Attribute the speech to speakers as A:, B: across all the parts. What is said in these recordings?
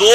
A: 2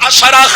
A: 15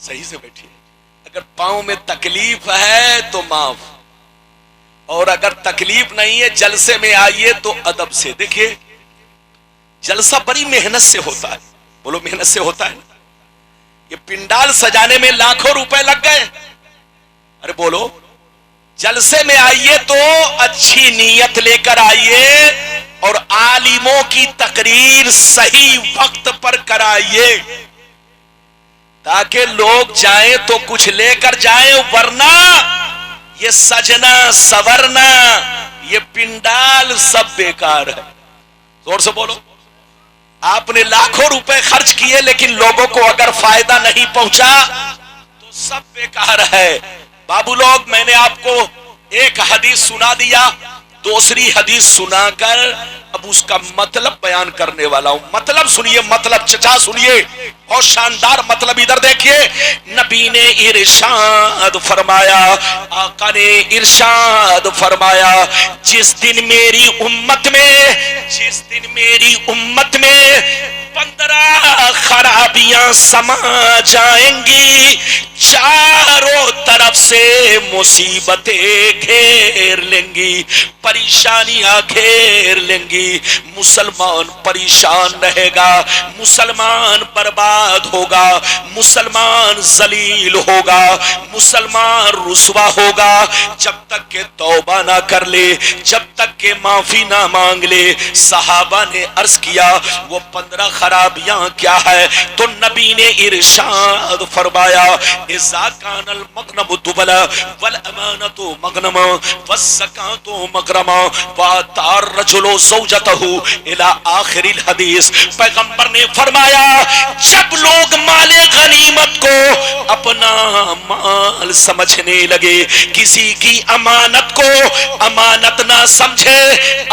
A: صحیح سے بیٹھیے. اگر پاؤں میں تکلیف ہے تو معاف, اور اگر تکلیف نہیں ہے جلسے میں آئیے تو ادب سے. دیکھیے جلسہ بڑی محنت سے ہوتا ہے, بولو محنت سے ہوتا ہے. یہ پنڈال سجانے میں لاکھوں روپے لگ گئے. ارے بولو, جلسے میں آئیے تو اچھی نیت لے کر آئیے اور عالموں کی تقریر صحیح وقت پر کرائیے تاکہ لوگ جائیں تو کچھ لے کر جائیں, ورنہ یہ سجنا سورنا یہ پنڈال سب بیکار ہے. زور سے بولو. آپ نے لاکھوں روپے خرچ کیے لیکن لوگوں کو اگر فائدہ نہیں پہنچا تو سب بیکار ہے. بابو لوگ, میں نے آپ کو ایک حدیث سنا دیا, دوسری حدیث سنا کر اب اس کا مطلب بیان کرنے والا ہوں. مطلب سنیے, مطلب چچا سنیے, اور شاندار مطلب. ادھر دیکھیے, نبی نے ارشاد فرمایا, آقا نے ارشاد فرمایا, جس دن میری امت میں 15 خرابیاں سما جائیں گی, چاروں طرف سے مصیبتیں گھیر لیں گی, پریشانیاں گھیر لیں گی, مسلمان پریشان رہے گا, مسلمان برباد ہوگا, مسلمان ذلیل ہوگا, مسلمان رسوا ہوگا جب تک کہ توبہ نہ کر لے, جب تک کہ معافی نہ مانگ لے. صحابہ نے عرض کیا وہ 15 خرابیاں کیا ہے؟ تو نبی نے ارشاد فرمایا, اذا کان المغنم دبلا والامانۃ مغنما والزکاۃ مغرما واتى الرجل زوجته الى آخر الحدیث. پیغمبر نے فرمایا جب لوگ مال غنیمت کو اپنا مال سمجھنے لگے, کسی کی امانت کو امانت نہ سمجھے,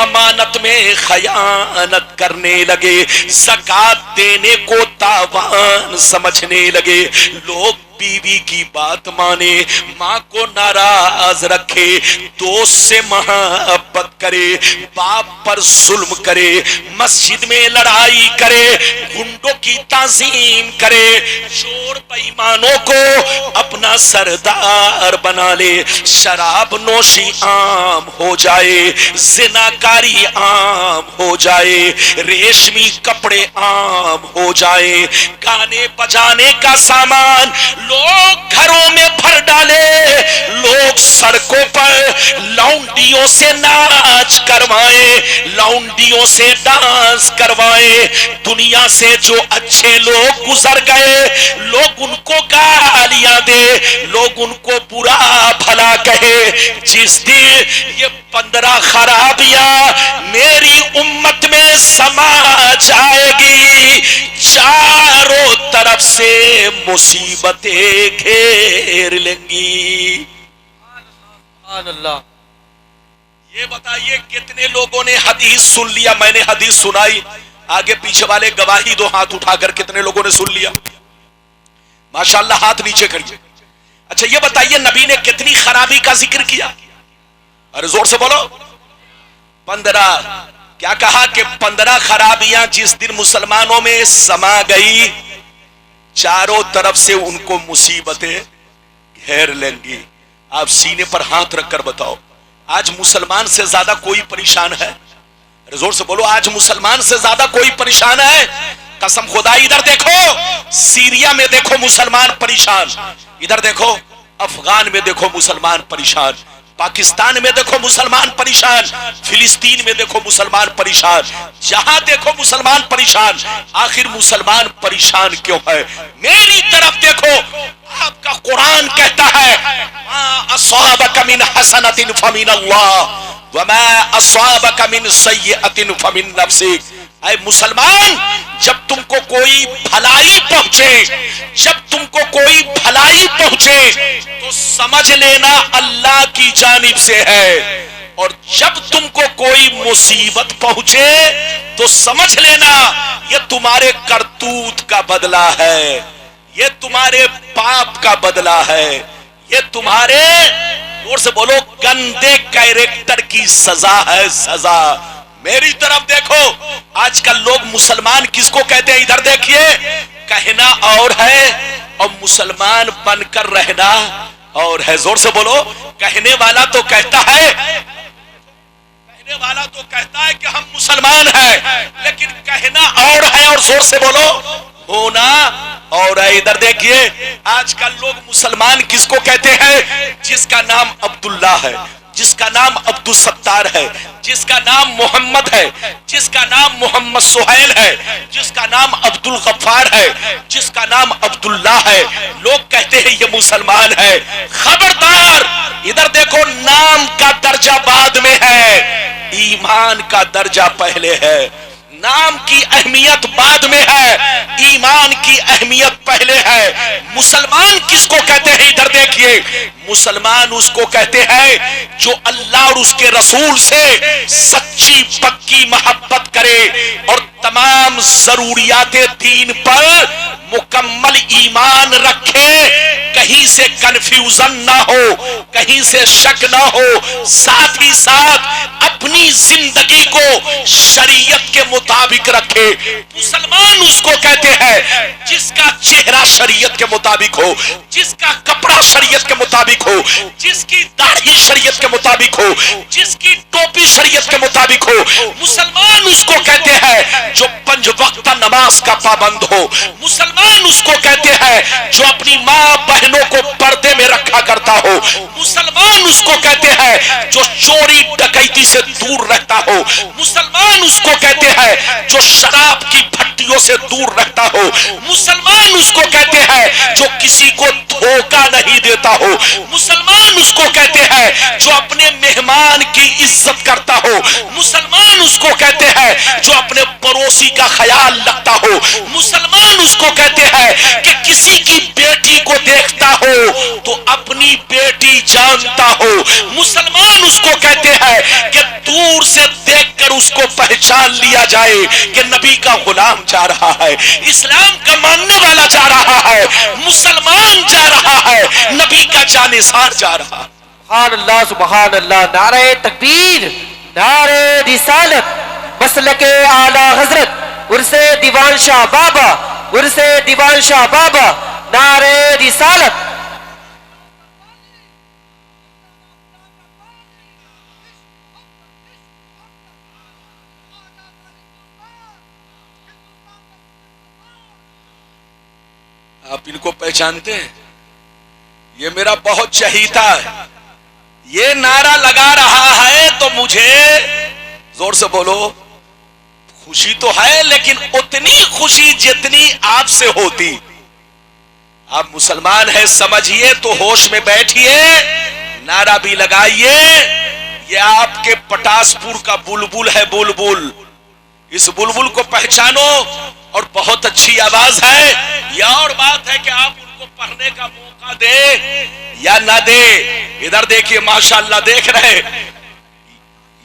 A: امانت میں خیانت کرنے لگے, زکات دینے کو تاوان سمجھنے لگے, لوگ بیوی کی بات مانے, ماں کو ناراض رکھے, دوست سے محبت کرے, باپ پر ظلم کرے, مسجد میں لڑائی کرے, گنڈوں کی تعظیم کرے, چور بےایمانوں کو اپنا سردار بنا لے, شراب نوشی عام ہو جائے, زناکاری عام ہو جائے, ریشمی کپڑے عام ہو جائے, گانے بجانے کا سامان لوگ گھروں میں بھر ڈالے, لوگ سڑکوں پر لونڈیوں سے ناچ کروائیں, لونڈیوں سے ڈانس کروائیں, دنیا سے جو اچھے لوگ گزر گئے لوگ ان کو گالیاں دے, لوگ ان کو برا بھلا کہے. جس دن یہ 15 خرابیاں میری امت میں سما جائے گی, چاروں طرف سے مصیبتیں گھیر لیں گی.
B: سبحان اللہ.
A: یہ بتائیے کتنے لوگوں نے حدیث سن لیا؟ میں نے حدیث سنائی, آگے پیچھے والے گواہی دو ہاتھ اٹھا کر, کتنے لوگوں نے سن لیا؟ ماشاءاللہ, ہاتھ نیچے کریے. اچھا یہ بتائیے نبی نے کتنی خرابی کا ذکر کیا؟ ارے زور سے بولو. 15. کیا کہا کہ 15 خرابیاں جس دن مسلمانوں میں سما گئی چاروں طرف سے ان کو مصیبتیں گھیر لیں گی. آپ سینے پر ہاتھ رکھ کر بتاؤ, آج مسلمان سے زیادہ کوئی پریشان ہے؟ زور سے بولو, آج مسلمان سے زیادہ کوئی پریشان ہے؟ قسم خدا. ادھر دیکھو, سیریا میں دیکھو مسلمان پریشان, ادھر دیکھو افغان میں دیکھو مسلمان پریشان, پاکستان میں دیکھو مسلمان پریشان, فلسطین میں دیکھو مسلمان پریشان, جہاں دیکھو مسلمان پریشان. آخر مسلمان پریشان کیوں ہے؟ میری طرف دیکھو, آپ کا قرآن کہتا ہے ما اصابک من حسنۃ فمن اللہ وما اصابک من سیئۃ فمن نفسک. اے مسلمان, جب تم کو کوئی بھلائی پہنچے, جب تم کو کوئی بھلائی پہنچے تو سمجھ لینا اللہ کی جانب سے ہے, اور جب تم کو کوئی مصیبت پہنچے تو سمجھ لینا یہ تمہارے کرتوت کا بدلہ ہے, یہ تمہارے پاپ کا بدلہ ہے, یہ تمہارے, اور سے بولو, گندے کیریکٹر کی سزا ہے, سزا. میری طرف دیکھو, آج کل لوگ مسلمان کس کو کہتے ہیں؟ ادھر دیکھیے, کہنا اور ہے اور مسلمان بن کر رہنا اور ہے. زور سے بولو. کہنے والا تو کہتا ہے کہ ہم مسلمان ہیں, لیکن کہنا اور ہے, اور زور سے بولو ہونا اور ہے. ادھر دیکھیے آج کل لوگ مسلمان کس کو کہتے ہیں؟ جس کا نام عبداللہ ہے, جس کا نام عبد الستار ہے, جس کا نام محمد ہے, جس کا نام محمد سہیل ہے, جس کا نام عبد الغفار ہے, جس کا نام عبداللہ ہے, لوگ کہتے ہیں یہ مسلمان ہے. خبردار, ادھر دیکھو نام کا درجہ بعد میں ہے, ایمان کا درجہ پہلے ہے. نام کی اہمیت بعد میں ہے, ایمان کی اہمیت پہلے ہے. مسلمان کس کو کہتے ہیں؟ ادھر دیکھیے, مسلمان اس کو کہتے ہیں جو اللہ اور اس کے رسول سے سچی پکی محبت کرے اور تمام ضروریات دین پر مکمل ایمان رکھے, کہیں سے کنفیوژن نہ ہو, کہیں سے شک نہ ہو, ساتھ ہی ساتھ اپنی زندگی کو شریعت کے مطابق رکھے. مسلمان اس کو کہتے ہیں جس کا چہرہ شریعت کے مطابق ہو, جس کا کپڑا شریعت کے مطابق ہو, جس کی داڑھی شریعت کے مطابق ہو, جس کی ٹوپی شریعت کے مطابق ہو. مسلمان اس کو کہتے ہیں جو 5 وقت نماز کا پابند ہو. مسلمان اس کو کہتے ہیں جو اپنی ماں بہنوں کو پردے میں رکھا کرتا ہو. مسلمان اس کو کہتے ہیں جو چوری ڈکیتی سے دور رہتا ہو. مسلمان اس کو کہتے ہیں جو شراب کی بھٹیوں سے دور رہتا ہو. مسلمان اس کو کہتے ہیں جو کسی کو دھوکہ نہیں دیتا ہو. مسلمان اس کو کہتے ہیں جو اپنے مہمان کی عزت کرتا ہو. مسلمان اس کو کہتے ہیں جو اپنے پڑوسی کا خیال رکھتا ہو. مسلمان اس کو کہتے ہیں کہ کسی کی بیٹی کو دیکھتا ہو تو اپنی بیٹی جانتا ہو. مسلمان اس کو کہتے ہیں کہ دور سے دیکھ کر اس کو پہچان لیا جائے کہ نبی کا غلام جا رہا ہے, اسلام کا ماننے والا جا رہا ہے, مسلمان جا رہا ہے, نبی کا جانثار جا رہا ہے.
B: سبحان اللہ سبحان اللہ. نعرہ تکبیر, نعرہ رسالت, مسلک اعلی حضرت عرس دیوان شاہ بابا, عرس دیوان شاہ بابا, نعرہ رسالت.
A: آپ ان کو پہچانتے ہیں؟ یہ میرا بہت چہیتا ہے, یہ نعرہ لگا رہا ہے تو مجھے زور سے بولو خوشی تو ہے, لیکن اتنی خوشی جتنی آپ سے ہوتی. آپ مسلمان ہیں سمجھیے تو ہوش میں بیٹھیے, نعرہ بھی لگائیے. یہ آپ کے پٹاس پور کا بلبل ہے, بلبل. اس بلبل کو پہچانو, اور بہت اچھی آواز ہے. یہ اور بات ہے کہ آپ ان کو پڑھنے کا موقع دے یا نہ دے. ادھر دیکھیے ماشاءاللہ, دیکھ رہے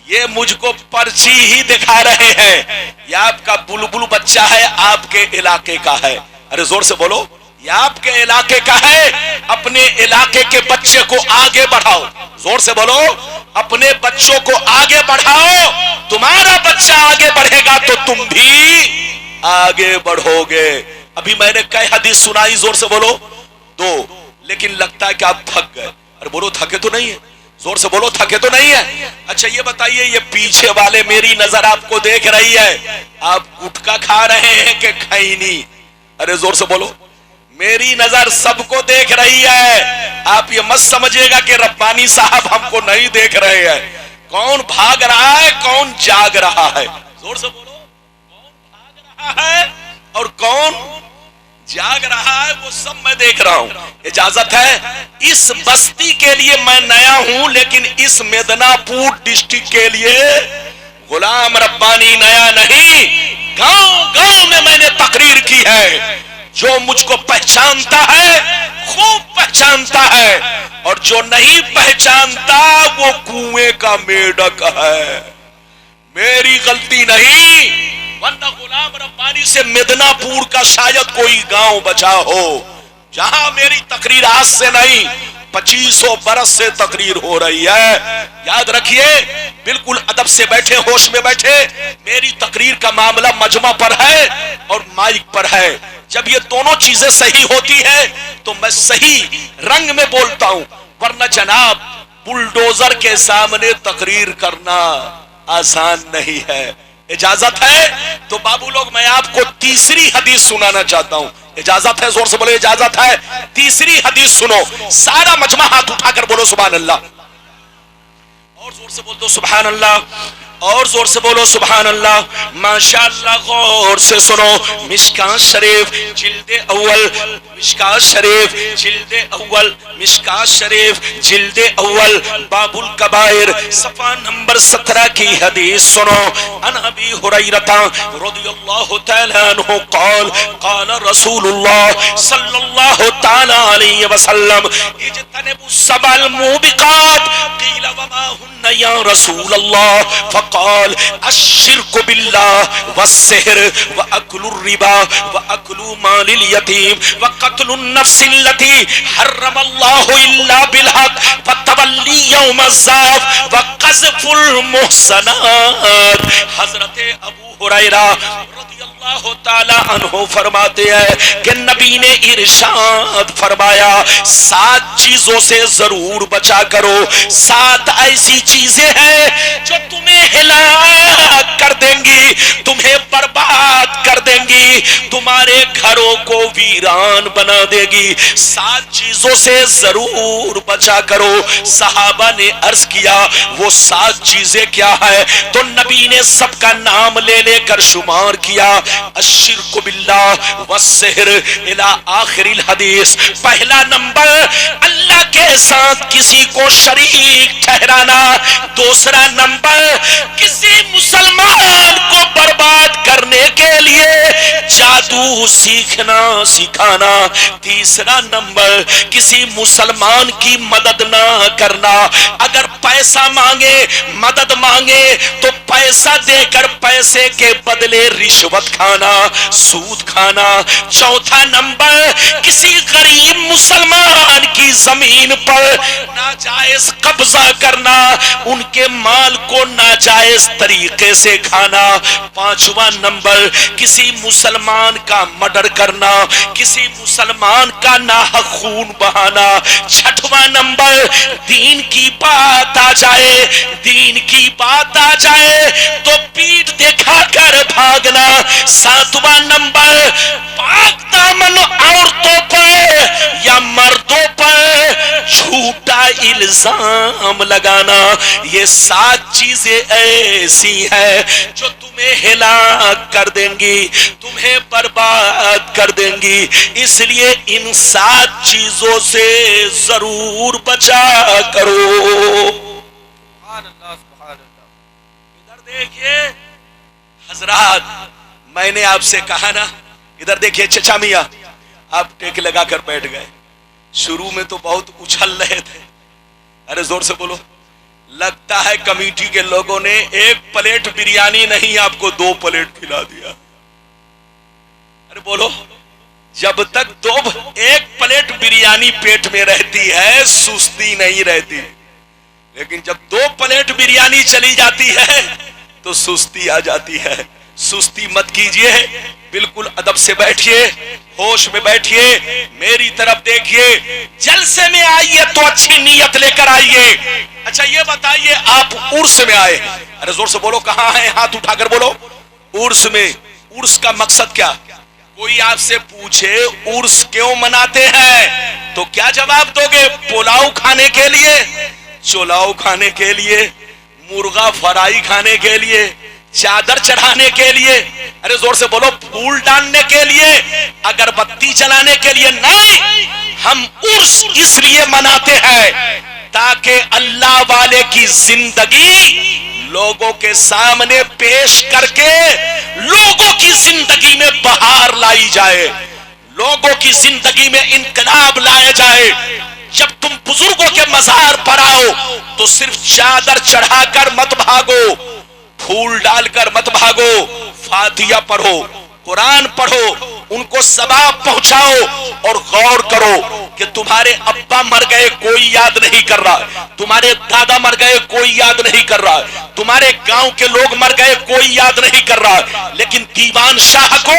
A: یہ مجھ کو پرچی ہی دکھا رہے ہیں. یہ آپ کا بلبل بچہ ہے, آپ کے علاقے کا ہے. ارے زور سے بولو, یہ آپ کے علاقے کا ہے. اپنے علاقے کے بچے کو آگے بڑھاؤ. زور سے بولو, اپنے بچوں کو آگے بڑھاؤ. تمہارا بچہ آگے بڑھے گا تو تم بھی آگے بڑھو گے. ابھی میں نے کئی حدیث سنائی, زور سے بولو 2, لیکن لگتا ہے کہ آپ تھک گئے. ارے بولو تھکے تو نہیں ہے, زور سے بولو تھکے تو نہیں ہے. اچھا یہ بتائیے, یہ پیچھے والے میری نظر آپ کو دیکھ رہی ہے, آپ گٹکا کھا رہے ہیں کہ کھینی؟ ارے زور سے بولو, میری نظر سب کو دیکھ رہی ہے. آپ یہ مت سمجھے گا کہ ربانی صاحب ہم کو نہیں دیکھ رہے ہیں. کون بھاگ رہا ہے, کون جاگ رہا ہے؟ زور سے بولو, کون بھاگ رہا ہے اور کون جاگ رہا ہے, وہ سب میں دیکھ رہا ہوں. اجازت ہے, اس بستی کے لیے میں نیا ہوں, لیکن اس میدنا پور ڈسٹرکٹ کے لیے غلام ربانی نیا نہیں. گاؤں گاؤں میں نے تقریر کی ہے. جو مجھ کو پہچانتا ہے خوب پہچانتا ہے, اور جو نہیں پہچانتا وہ کنویں کا میڈک ہے. میری غلطی نہیں, ورنہ غلام ربانی سے مدنا پور کا شاید کوئی گاؤں بچا ہو جہاں میری تقریر آج سے نہیں 2500 برس سے تقریر ہو رہی ہے. یاد رکھیے, بالکل ادب سے بیٹھے, ہوش میں بیٹھے. میری تقریر کا معاملہ مجمع پر ہے اور مائک پر ہے. جب یہ دونوں چیزیں صحیح ہوتی ہے تو میں صحیح رنگ میں بولتا ہوں، ورنہ جناب بلڈوزر کے سامنے تقریر کرنا آسان نہیں ہے۔ اجازت ہے تو بابو لوگ میں آپ کو تیسری حدیث سنانا چاہتا ہوں، اجازت ہے؟ زور سے بولو اجازت ہے؟ تیسری حدیث سنو، سارا مجمع ہاتھ اٹھا کر بولو سبحان اللہ، اور زور سے بول دو سبحان اللہ، اور زور سے بولو سبحان اللہ، ماشاءاللہ۔ غور سے سنو، مشکات شریف جلد اول، مشکات شریف جلد اول، مشکات شریف جلد اول، باب الکبائر صفحہ نمبر 17 کی حدیث سنو۔ عن ابی ہریرہ رضی اللہ تعالی عنہ قال قال رسول اللہ صلی اللہ تعالی علیہ وسلم اجتنبوا السبع الموبقات قیل وما ہن یا رسول اللہ فقال الشرک باللہ والسحر واکل الربا واکل مال الیتیم وقتل النفس التي حرم اللہ الا بالحق فتولی یوم الزاف وقذف المحصنات۔ حضرت ابو ہریرہ رضی اللہ تعالی عنہ فرماتے ہیں کہ نبی نے ارشاد فرمایا 7 چیزوں سے ضرور بچا کرو، 7 ایسی چیزیں ہیں جو تمہیں ہلاک کر دیں گی، تمہیں برباد کر دیں گی، تمہارے گھروں کو ویران بنا دے گی، 7 چیزوں سے ضرور بچا کرو۔ صحابہ نے عرض کیا وہ 7 چیزیں کیا ہے؟ تو نبی نے سب کا نام لے لے کر شمار کیا، الشرک باللہ والسحر الی آخر الحدیث۔ پہلا نمبر اللہ کے ساتھ کسی کو شریک ٹھہرانا، دوسرا نمبر کسی مسلمان کو برباد کرنے کے لیے جادو سیکھنا سکھانا، تیسرا نمبر کسی مسلمان کی مدد نہ کرنا، اگر پیسہ مانگے مدد مانگے تو پیسہ دے کر پیسے کے بدلے رشوت کھانا، سود کھانا۔ چوتھا نمبر کسی غریب مسلمان کی زمین پر ناجائز قبضہ کرنا، ان کے مال کو ناجائز طریقے سے کھانا۔ پانچواں نمبر کسی مسلمان کا مرڈر کرنا، کسی مسلمان کا ناحق خون بہانا۔ چھٹواں نمبر دین کی بات آ جائے، دین کی بات آ جائے تو پیٹھ دکھا کر بھاگنا۔ ساتواں نمبر پاک دامن عورتوں پر یا مردوں پر جھوٹا الزام لگانا۔ یہ 7 چیزیں ایسی ہیں جو تمہیں ہلاک کر دیں گی، تمہیں برباد کر دیں گی، اس لیے ان 7 چیزوں سے ضرور بچا کرو۔ ادھر دیکھیے حضرات، میں نے آپ سے کہا نا، ادھر دیکھیے چچا میاں، آپ ٹیک لگا کر بیٹھ گئے، شروع میں تو بہت اچھل رہے تھے، ارے زور سے بولو، لگتا ہے کمیٹی کے لوگوں نے 1 پلیٹ بریانی نہیں آپ کو 2 پلیٹ کھلا دیا۔ ارے بولو، جب تک 1 پلیٹ بریانی پیٹ میں رہتی ہے سستی نہیں رہتی، لیکن جب 2 پلیٹ بریانی چلی جاتی ہے تو سستی آ جاتی ہے۔ سستی مت کیجئے، بالکل ادب سے بیٹھیے، ہوش میں بیٹھیے، میری طرف دیکھیے، جلسے میں آئیے تو اچھی نیت لے کر آئیے۔ اچھا یہ بتائیے آپ عرس میں آئے، ارے زور سے بولو کہاں ہیں، ہاتھ اٹھا کر بولو۔ عرس میں، عرس کا مقصد کیا؟ کوئی آپ سے پوچھے عرس کیوں مناتے ہیں تو کیا جواب دو گے؟ پلاؤ کھانے کے لیے، چولاؤ کھانے کے لیے، مرغا فرائی کھانے کے لیے، چادر چڑھانے کے لیے، ارے زور سے بولو پھول ڈالنے کے لیے، اگربتی جلانے کے لیے نہیں۔ ہم عرس اس لیے مناتے ہیں تاکہ اللہ والے کی زندگی لوگوں کے سامنے پیش کر کے لوگوں کی زندگی میں بہار لائی جائے، لوگوں کی زندگی میں انقلاب لایا جائے۔ جب تم بزرگوں کے مزار پر آؤ تو صرف چادر چڑھا کر مت بھاگو، پھول ڈال کر مت بھاگو، فاتحہ پڑھو، قرآن پڑھو, ان کو ثواب پہنچاؤ, اور غور کرو کہ تمہارے ابا مر گئے کوئی یاد نہیں کر رہا, تمہارے دادا مر گئے کوئی یاد نہیں کر رہا, تمہارے گاؤں کے لوگ مر گئے کوئی یاد نہیں کر رہا, لیکن دیوان شاہ کو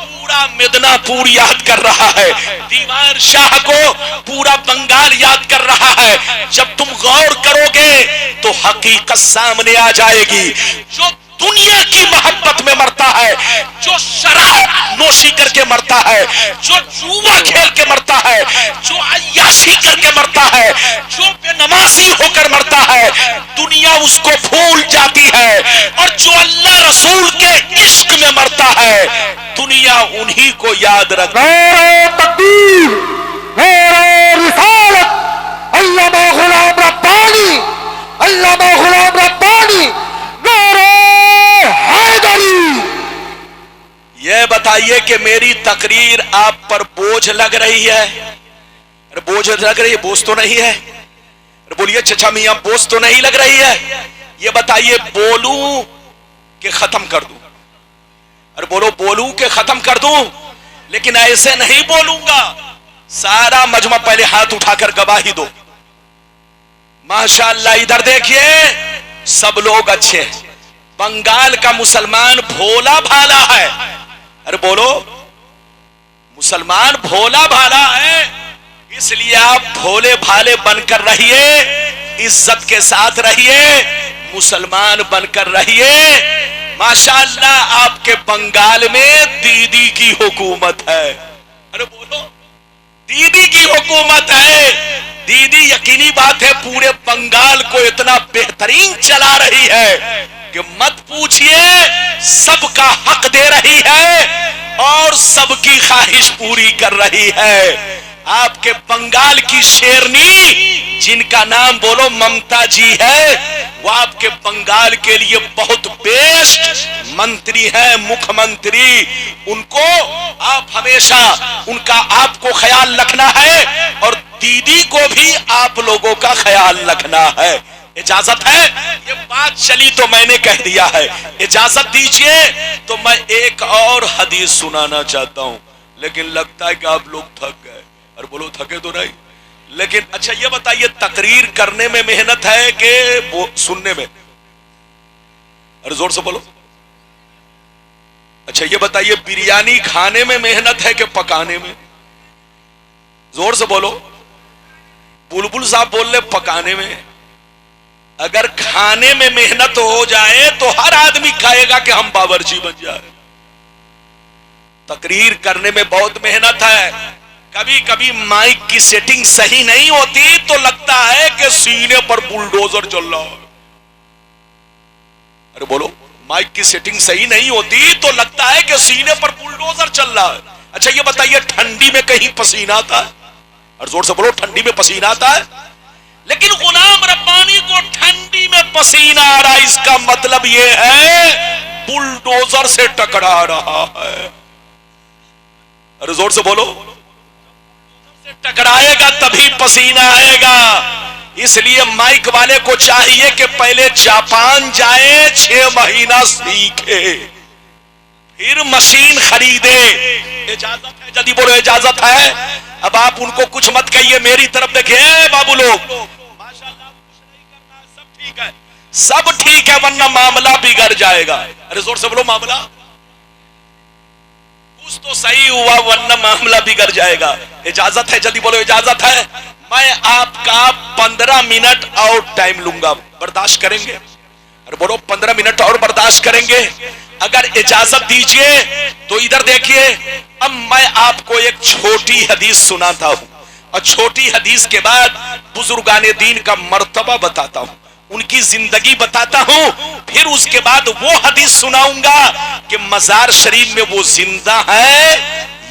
A: پورا مدنا پور یاد کر رہا ہے, دیوان شاہ کو پورا بنگال یاد کر رہا ہے. جب تم غور کرو گے تو حقیقت سامنے آ جائے گی. جو دنیا کی محبت میں مرتا ہے, جو شراب نوشی کر کے مرتا ہے, جو جوا کھیل کے مرتا ہے, جو عیاشی کر کے مرتا ہے, جو بے نمازی ہو کر مرتا ہے, دنیا اس کو بھول جاتی ہے. اور جو اللہ رسول کے عشق میں مرتا ہے, دنیا انہی کو یاد رکھتی ہے.
B: نعرہ تکبیر, نعرہ رسالت, علامہ غلام ربانی, علامہ غلام ربانی, نعرہ حیدری.
A: یہ بتائیے کہ میری تقریر آپ پر بوجھ لگ رہی ہے؟ ارے بوجھ لگ رہی ہے؟ بوجھ تو نہیں ہے. ارے بولیے چچا میاں, بوجھ تو نہیں لگ رہی ہے. یہ بتائیے بولوں کہ ختم کر دوں؟ ارے بولو, بولوں کہ ختم کر دوں؟ لیکن ایسے نہیں بولوں گا. سارا مجمع پہلے ہاتھ اٹھا کر گواہی دو. ماشاءاللہ ادھر دیکھیے, سب لوگ اچھے ہیں. بنگال کا مسلمان بھولا بھالا ہے. ارے بولو, مسلمان بھولا بھالا ہے, اس لیے آپ بھولے بھالے بن کر رہیے, عزت کے ساتھ رہیے, مسلمان بن کر رہیے. ماشاءاللہ آپ کے بنگال میں دیدی کی حکومت ہے. ارے بولو, دیدی کی حکومت ہے. دیدی یقینی بات ہے پورے بنگال کو اتنا بہترین چلا رہی ہے کہ مت پوچھئے, سب کا حق دے رہی ہے اور سب کی خواہش پوری کر رہی ہے. آپ کے بنگال کی شیرنی جن کا نام بولو ممتا جی ہے, وہ آپ کے بنگال کے لیے بہت بیسٹ منتری ہیں, مکھ منتری. ان کو آپ ہمیشہ ان کا آپ کو خیال رکھنا ہے, اور دیدی کو بھی آپ لوگوں کا خیال رکھنا ہے. اجازت ہے؟ یہ بات چلی تو میں نے کہہ دیا ہے. اجازت دیجئے تو میں ایک اور حدیث سنانا چاہتا ہوں, لیکن لگتا ہے کہ آپ لوگ تھک گئے. اور بولو تھکے تو نہیں. لیکن اچھا یہ بتائیے, تقریر کرنے میں محنت ہے کہ سننے میں؟ اور زور سے بولو. اچھا یہ بتائیے, بریانی کھانے میں محنت ہے کہ پکانے میں؟ زور سے بولو. بلبل صاحب بول لے پکانے میں. اگر کھانے میں محنت ہو جائے تو ہر آدمی کہے گا کہ ہم باورچی بن جائے. تقریر کرنے میں بہت محنت ہے. کبھی کبھی مائک کی سیٹنگ صحیح نہیں ہوتی تو لگتا ہے کہ سینے پر بلڈوزر چل رہا ہے. ارے بولو, مائک کی سیٹنگ صحیح نہیں ہوتی تو لگتا ہے کہ سینے پر بلڈوزر چل رہا ہے. اچھا یہ بتائیے, ٹھنڈی میں کہیں پسینہ آتا ہے؟ اور زور سے بولو, ٹھنڈی میں پسینہ آتا ہے؟ لیکن غلام ربانی کو ٹھنڈی میں پسینہ آ رہا, اس کا مطلب یہ ہے بلڈوزر سے ٹکرا رہا ہے. ارے زور سے بولو, ٹکرائے گا تبھی پسینہ آئے گا. اس لیے مائک والے کو چاہیے کہ پہلے جاپان جائے, 6 مہینہ سیکھے, پھر مشین خریدے. اجازت ہے؟ جلدی بولو, اجازت ہے؟ اب آپ ان کو کچھ مت کہیے, میری طرف دیکھیں. اے بابو لوگ, ماشاءاللہ کچھ نہیں کرنا, سب ٹھیک ہے, سب ٹھیک ہے, ورنہ معاملہ بگڑ جائے گا. ارے زور سے بولو, معاملہ کچھ تو صحیح ہوا ورنہ معاملہ بگڑ جائے گا. اجازت ہے؟ جلدی بولو, اجازت ہے؟ میں آپ کا 15 منٹ اور ٹائم لوں گا, برداشت کریں گے؟ ارے بولو, 15 منٹ اور برداشت کریں گے؟ اگر اجازت دیجئے تو ادھر دیکھیے. اب میں آپ کو ایک چھوٹی حدیث سناتا ہوں, اور چھوٹی حدیث کے بعد بزرگان دین کا مرتبہ بتاتا ہوں, ان کی زندگی بتاتا ہوں, پھر اس کے بعد وہ حدیث سناؤں گا کہ مزار شریف میں وہ زندہ ہے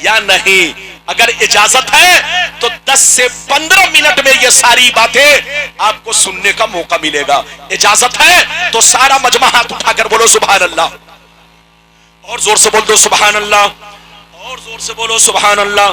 A: یا نہیں. اگر اجازت ہے تو 10 سے 15 منٹ میں یہ ساری باتیں آپ کو سننے کا موقع ملے گا. اجازت ہے تو سارا مجمع ہاتھ اٹھا کر بولو سبحان اللہ, اور زور سے بول دو سبحان اللہ, اور زور سے بولو سبحان اللہ.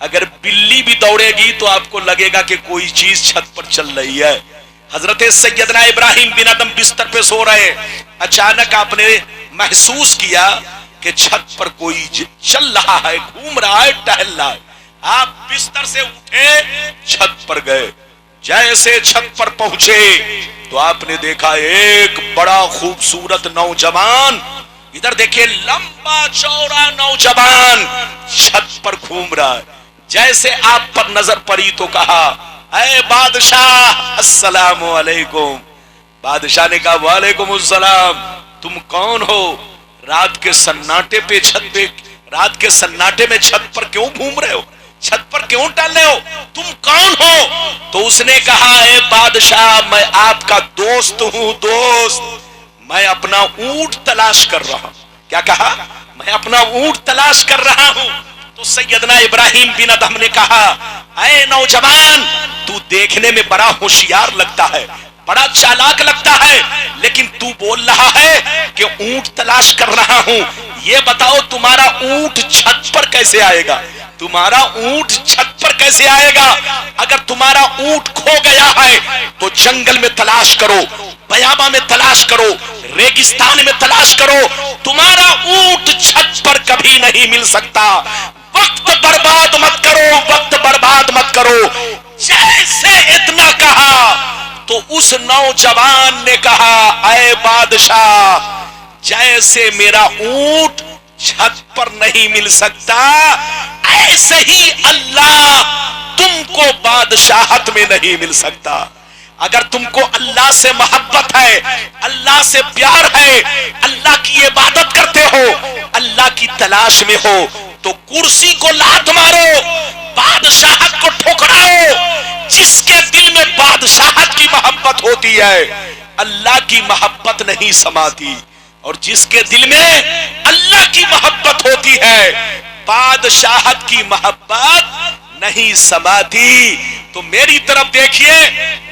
A: اگر بلی بھی دوڑے گی تو آپ کو لگے گا کہ کوئی چیز چھت پر چل رہی ہے. حضرت سیدنا ابراہیم بن ادم بستر پہ سو رہے, اچانک آپ نے محسوس کیا کہ چھت پر کوئی چل رہا ہے, گھوم رہا ہے, ٹہل رہا ہے. آپ بستر سے اٹھے, چھت پر گئے. جیسے چھت پر پہنچے تو آپ نے دیکھا ایک بڑا خوبصورت نوجوان, ادھر دیکھیں لمبا چوڑا نوجوان چھت پر گھوم رہا ہے. جیسے آپ پر نظر پڑی تو کہا اے بادشاہ السلام علیکم. بادشاہ نے کہا وعلیکم السلام, تم کون ہو؟ رات کے سناٹے پہ رات کے سناٹے میں چھت پر کیوں گھوم رہے ہو؟ چھت پر کیوں ٹہل رہے ہو؟ تم کون ہو؟ تو اس نے کہا اے بادشاہ میں آپ کا دوست ہوں, دوست. میں اپنا اونٹ تلاش کر رہا ہوں. کیا کہا؟ میں اپنا اونٹ تلاش کر رہا ہوں. تو سیدنا ابراہیم بن ادم نے کہا اے نوجوان, تو دیکھنے میں بڑا ہوشیار لگتا ہے, بڑا چالاک لگتا ہے, لیکن تو بول رہا ہے کہ اونٹ تلاش کر رہا ہوں. یہ بتاؤ تمہارا اونٹ چھت پر کیسے آئے گا؟ تمہارا اونٹ چھت پر کیسے آئے گا؟ اگر تمہارا اونٹ کھو گیا ہے تو جنگل میں تلاش کرو, بیاباں میں تلاش کرو, ریگستان میں تلاش کرو. تمہارا اونٹ چھت پر کبھی نہیں مل سکتا. وقت برباد مت کرو, وقت برباد مت کرو. جیسے اتنا کہا تو اس نوجوان نے کہا اے بادشاہ, جیسے میرا اونٹ چھت پر نہیں مل سکتا, ایسے ہی اللہ تم کو بادشاہت میں نہیں مل سکتا. اگر تم کو اللہ سے محبت ہے, اللہ سے پیار ہے, اللہ کی عبادت کرتے ہو, اللہ کی تلاش میں ہو, تو کرسی کو لات مارو, بادشاہت کو ٹھکراؤ. جس کے دل میں بادشاہت کی محبت ہوتی ہے اللہ کی محبت نہیں سماتی, اور جس کے دل میں اللہ کی محبت ہوتی ہے بادشاہت کی محبت نہیں سماتی. تو میری طرف دیکھیے,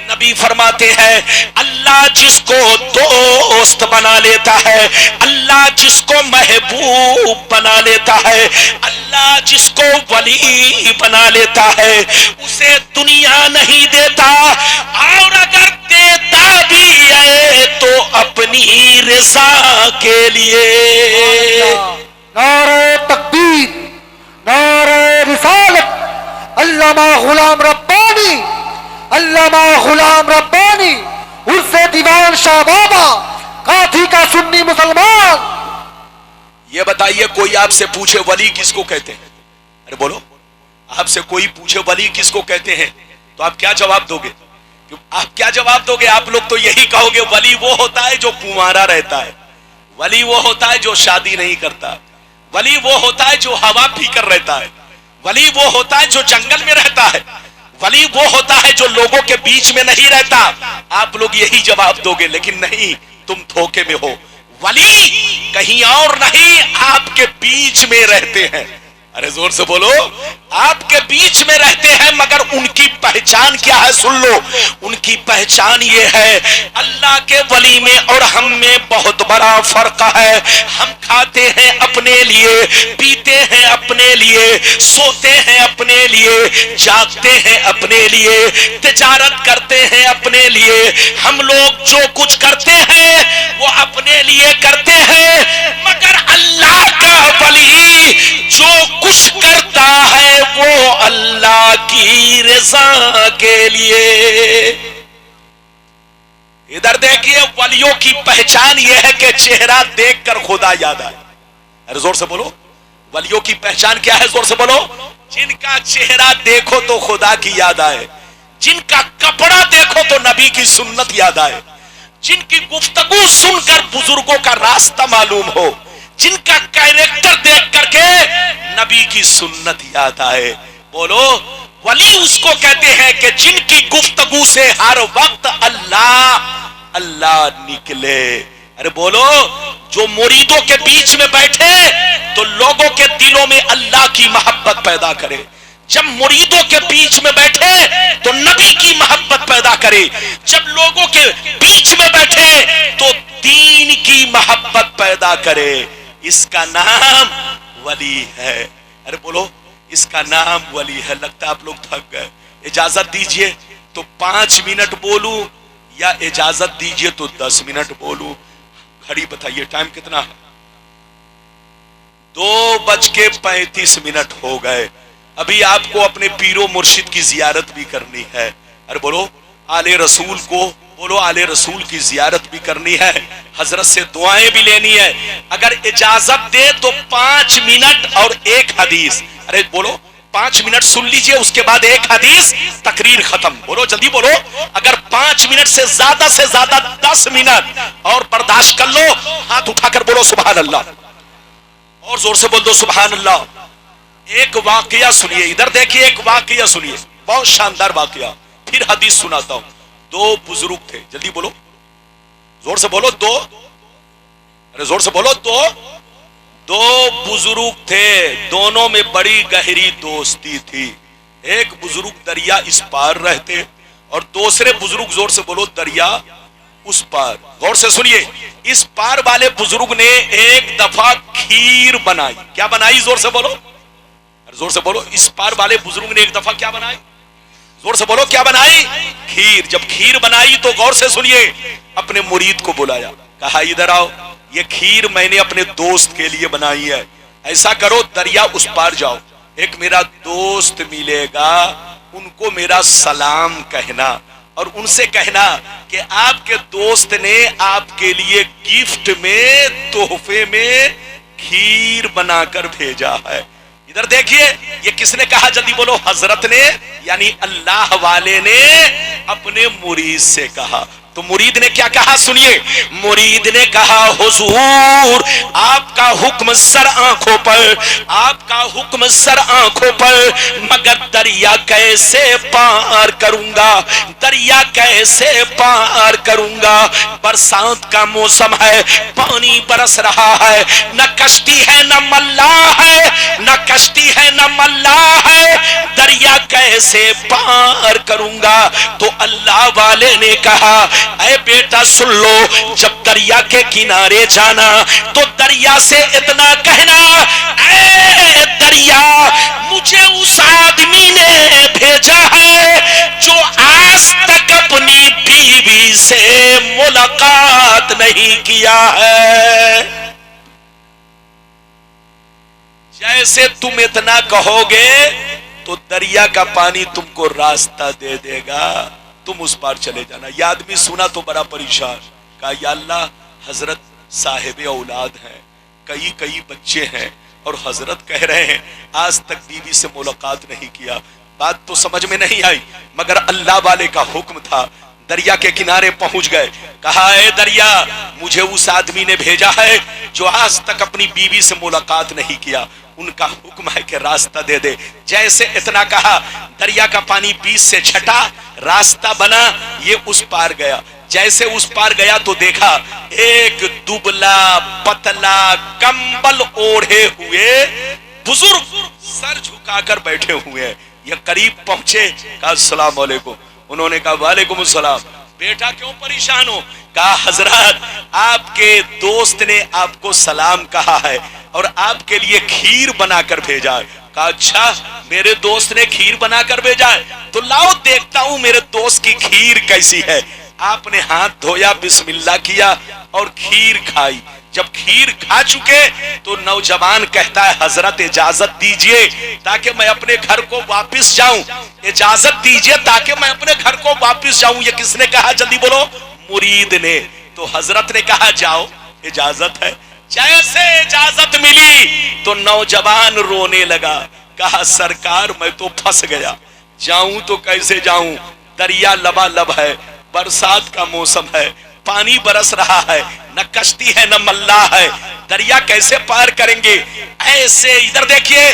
A: نبی فرماتے ہیں اللہ جس کو دوست بنا لیتا ہے, اللہ جس کو محبوب بنا لیتا ہے, اللہ جس کو ولی بنا لیتا ہے, اسے دنیا نہیں دیتا, اور اگر دیتا بھی ہے تو اپنی رضا کے لیے.
C: نعرہ تکبیر, نعرہ رسالت. علامہ غلام ربانی, علامہ غلام ربانی عرس دیوان شاہ بابا, کاتھی کا سنی مسلمان.
A: یہ بتائیے کوئی آپ سے پوچھے ولی کس کو کہتے ہیں؟ ارے بولو, آپ سے کوئی پوچھے ولی کس کو کہتے ہیں تو آپ کیا جواب دو گے؟ آپ کیا جواب دو گے؟ آپ لوگ تو یہی کہو گے ولی وہ ہوتا ہے جو کنوارا رہتا ہے, ولی وہ ہوتا ہے جو شادی نہیں کرتا, ولی وہ ہوتا ہے جو ہوا پی کر رہتا ہے, ولی وہ ہوتا ہے جو جنگل میں رہتا ہے, ولی وہ ہوتا ہے جو لوگوں کے بیچ میں نہیں رہتا. آپ لوگ یہی جواب دو گے, لیکن نہیں, تم دھوکے میں ہو. ولی کہیں اور نہیں, آپ کے بیچ میں رہتے ہیں. ارے زور سے بولو, آپ کے بیچ میں رہتے ہیں, مگر ان کی پہچان کیا ہے؟ سن لو, ان کی پہچان یہ ہے اللہ کے ولی میں اور ہم میں بہت بڑا فرق ہے. ہم کھاتے ہیں اپنے لیے, پیتے ہیں اپنے لیے, سوتے ہیں اپنے لیے, جاگتے ہیں اپنے لیے, تجارت کرتے ہیں اپنے لیے. ہم لوگ جو کچھ کرتے ہیں وہ اپنے لیے کرتے ہیں, مگر اللہ کا ولی جو کچھ کرتا ہے وہ اللہ کی رضا کے لیے. ادھر دیکھیے, ولیوں کی پہچان یہ ہے کہ چہرہ دیکھ کر خدا یاد آئے. ارے زور سے بولو, ولیوں کی پہچان کیا ہے؟ زور سے بولو. جن کا چہرہ دیکھو تو خدا کی یاد آئے, جن کا کپڑا دیکھو تو نبی کی سنت یاد آئے, جن کی گفتگو سن کر بزرگوں کا راستہ معلوم ہو, جن کا کیریکٹر دیکھ کر کے نبی کی سنت یاد آئے. بولو, ولی اس کو کہتے ہیں کہ جن کی گفتگو سے ہر وقت اللہ اللہ نکلے. ارے بولو, جو مریدوں کے بیچ میں بیٹھے تو لوگوں کے دلوں میں اللہ کی محبت پیدا کرے, جب مریدوں کے بیچ میں بیٹھے تو نبی کی محبت پیدا کرے, جب لوگوں کے بیچ میں بیٹھے تو دین کی محبت پیدا کرے. اس کا نام ولی ہے. ارے بولو, اس کا نام ولی ہے. لگتا ہے آپ لوگ تھک گئے. اجازت دیجئے تو 5 منٹ بولوں یا اجازت دیجئے تو 10 منٹ بولوں؟ گھڑی بتائیے ٹائم کتنا ہے؟ 2:35 ہو گئے. ابھی آپ کو اپنے پیر و مرشد کی زیارت بھی کرنی ہے. ارے بولو آل رسول کو، بولو آل رسول کی زیارت بھی کرنی ہے، حضرت سے دعائیں بھی لینی ہے. اگر اجازت دے تو 5 منٹ اور 1 حدیث. ارے بولو 5 منٹ سن لیجئے، اس کے بعد 1 حدیث، تقریر ختم. بولو جلدی بولو. اگر 5 منٹ سے زیادہ 10 منٹ اور برداشت کر لو، ہاتھ اٹھا کر بولو سبحان اللہ، اور زور سے بول دو سبحان اللہ. ایک واقعہ سنیے، ادھر دیکھیے، ایک واقعہ سنیے، بہت شاندار واقعہ. پھر حدیث سناتا ہوں. 2 بزرگ تھے، جلدی بولو، زور سے بولو. 2، ارے زور سے بولو. 2 بزرگ تھے، دونوں میں بڑی گہری دوستی تھی. ایک بزرگ دریا اس پار رہتے اور دوسرے بزرگ، زور سے بولو، دریا اس پار. غور سے سنیے، اس پار والے بزرگ نے ایک دفعہ کھیر بنائی. کیا بنائی؟ زور سے بولو، زور سے بولو. اس پار والے بزرگ نے ایک دفعہ کیا بنائی؟ زور سے بولو. کیا بنائی؟ کھیر. جب کھیر بنائی تو غور سے سنیے، اپنے مرید کو بلایا، کہا ادھر آؤ، یہ کھیر میں نے اپنے دوست کے لیے بنائی ہے. ایسا کرو دریا اس پار جاؤ، ایک میرا دوست ملے گا، ان کو میرا سلام کہنا اور ان سے کہنا کہ آپ کے دوست نے آپ کے لیے گفٹ میں، تحفے میں کھیر بنا کر بھیجا ہے. ادھر دیکھیے، یہ کس نے کہا؟ جلدی بولو. حضرت نے، یعنی اللہ والے نے اپنے مرید سے کہا. تو مرید نے کیا کہا؟ سنیے، مرید نے کہا حضور آپ کا حکم سر آنکھوں پر، آپ کا حکم سر آنکھوں پر، مگر دریا کیسے پار کروں گا؟ دریا کیسے پار کروں گا؟ برسات کا موسم ہے، پانی برس رہا ہے، نہ کشتی ہے نہ ملاح ہے، نہ کشتی ہے نہ ملاح ہے، دریا کیسے پار کروں گا؟ تو اللہ والے نے کہا اے بیٹا سن لو، جب دریا کے کنارے جانا تو دریا سے اتنا کہنا، اے دریا مجھے اس آدمی نے بھیجا ہے جو آج تک اپنی بیوی سے ملاقات نہیں کیا ہے. جیسے تم اتنا کہو گے تو دریا کا پانی تم کو راستہ دے دے گا، تم اس پار چلے جانا. یہ آدمی سنا تو بڑا پریشان، کہا یا اللہ حضرت صاحب اولاد ہیں، کئی بچے ہیں، اور حضرت کہہ رہے ہیں آج تک بیوی سے ملاقات نہیں کیا. بات تو سمجھ میں نہیں آئی، مگر اللہ والے کا حکم تھا. دریا کے کنارے پہنچ گئے، کہا اے دریا مجھے اس آدمی نے بھیجا ہے جو آج تک اپنی بیوی سے ملاقات نہیں کیا، ان کا حکم ہے کہ راستہ دے دے. جیسے اتنا کہا، دریا کا پانی بیچ سے چھٹا، راستہ بنا، یہ اس پار گیا. جیسے اس پار گیا تو دیکھا ایک دبلا پتلا کمبل اوڑھے ہوئے بزرگ سر جھکا کر بیٹھے ہوئے ہیں. یہ قریب پہنچے، کہا السلام علیکم. انہوں نے کہا وعلیکم السلام. بیٹا کیوں پریشان ہو؟ کہا حضرت آپ کے دوست نے آپ کو سلام کہا ہے اور آپ کے لیے کھیر بنا کر بھیجا ہے. کہا اچھا میرے دوست نے کھیر بنا کر بھیجا ہے، تو لاؤ دیکھتا ہوں میرے دوست کی کھیر کیسی ہے. آپ نے ہاتھ دھویا، بسم اللہ کیا اور کھیر کھائی. جب کھیر کھا چکے تو نوجوان کہتا ہے حضرت اجازت دیجئے تاکہ میں اپنے گھر کو واپس جاؤں، اجازت دیجئے تاکہ میں اپنے گھر کو واپس جاؤں. یہ کس نے کہا؟ جلدی بولو. مرید نے. تو حضرت نے کہا جاؤ، اجازت ہے. جیسے اجازت ملی تو نوجوان رونے لگا، کہا سرکار میں تو پھنس گیا، جاؤں تو کیسے جاؤں؟ دریا لبالب ہے، برسات کا موسم ہے، پانی برس رہا ہے، نہ کشتی ہے نہ ملاح ہے، دریا کیسے پار کریں گے؟ ایسے ادھر دیکھیے،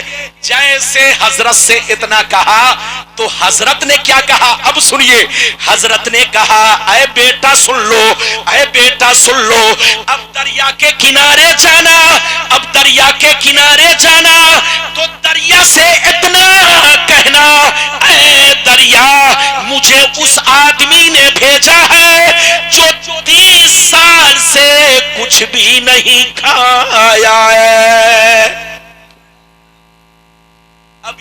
A: جیسے حضرت سے اتنا کہا تو حضرت نے کیا کہا؟ اب سنیے، حضرت نے کہا اے بیٹا سن لو، اے بیٹا سن لو، اب دریا کے کنارے جانا، اب دریا کے کنارے جانا تو دریا سے اتنا کہنا، اے دریا مجھے اس آدمی نے بھیجا ہے جو 30 سال سے کچھ بھی نہیں کھایا ہے. اب